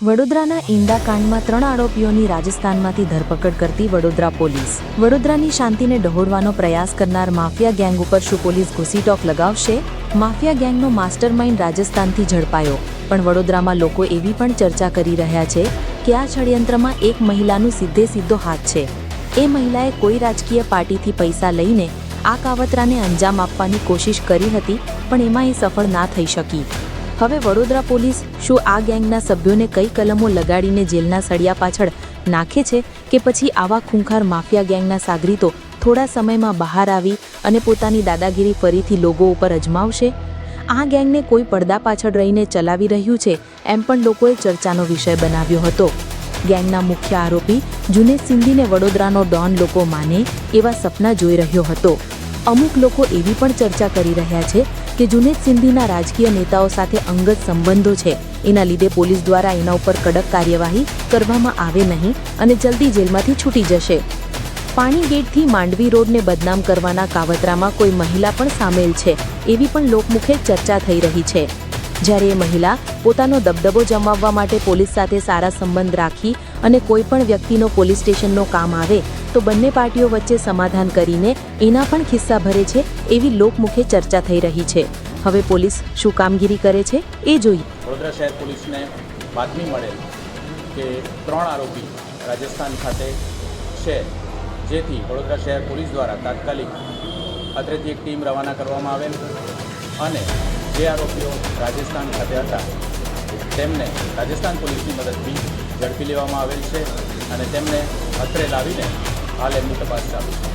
વડોદરાના ઈંડા કાંડમાં 3 આરોપીઓની રાજસ્થાનમાંથી ધરપકડ કરતી વડોદરા પોલીસ। વડોદરાની શાંતિને ડહોળવાનો પ્રયાસ કરનાર માફિયા ગેંગ ઉપર શું પોલીસ ઘૂસીટોક લગાવશે? માફિયા ગેંગનો માસ્ટરમાઇન્ડ રાજસ્થાનથી ઝડપાયો, પણ વડોદરામાં લોકો એવી પણ ચર્ચા કરી રહ્યા છે કે આ ષડયંત્રમાં એક મહિલાનો સીધો હાથ છે। એ મહિલાએ કોઈ રાજકીય પાર્ટીથી પૈસા લઈને આ કાવતરાને અંજામ આપવાની કોશિશ કરી હતી, પણ એમાં એ સફળ ના થઈ શકી। હવે વડોદરા પોલીસ શું આ ગેંગના સભ્યોને કઈ કલમો લગાડીને જેલના સળિયા પાછળ નાખે છે કે પછી આવા ખૂંખાર માફિયા ગેંગના સાગરીતો થોડા સમયમાં બહાર આવી અને પોતાની દાદાગીરી ફરીથી લોકો ઉપર અજમાવશે? આ ગેંગને કોઈ પડદા પાછળ રહીને ચલાવી રહ્યું છે એમ પણ લોકોએ ચર્ચાનો વિષય બનાવ્યો હતો। ગેંગના મુખ્ય આરોપી જુનેદ સિંધીને વડોદરાનો ડોન લોકો માને એવા સપના જોઈ રહ્યો હતો। અમુક લોકો એવી પણ ચર્ચા કરી રહ્યા છે કે જુનેદ સિંધીના રાજકીય નેતાઓ સાથે અંગત સંબંધો છે, એના લીધે પોલીસ દ્વારા એના ઉપર કડક કાર્યવાહી કરવામાં આવે નહીં અને જલ્દી જેલમાંથી છૂટી જશે। પાણી ગેટથી માંડવી રોડને બદનામ કરવાના કાવતરામાં કોઈ મહિલા પણ સામેલ છે એવી પણ લોકમુખે ચર્ચા થઈ રહી છે। જ્યારે એ મહિલા પોતાનો દબદબો જમાવવા માટે પોલીસ સાથે સારા સંબંધ રાખી અને કોઈ પણ વ્યક્તિનો પોલીસ સ્ટેશનનો કામ આવે તો બંને પાર્ટીઓ વચ્ચે સમાધાન કરીને એના પણ ખિસ્સા ભરે છે એવી લોકમુખે ચર્ચા થઈ રહી છે। હવે પોલીસ શું કામગીરી કરે છે એ જોઈએ। વડોદરા શહેર પોલીસને બાતમી મળેલ કે 3 આરોપી રાજસ્થાન ખાતે છે, જેથી વડોદરા શહેર પોલીસ દ્વારા તાત્કાલિક અત્રેથી એક ટીમ રવાના કરવામાં આવેલ અને જે આરોપીઓ રાજસ્થાન ખાતે હતા તેમને રાજસ્થાન પોલીસની મદદથી ઝડપી લેવામાં આવેલ છે અને તેમને અત્રે લાવીને હાલ એમની તપાસ ચાલુ છે।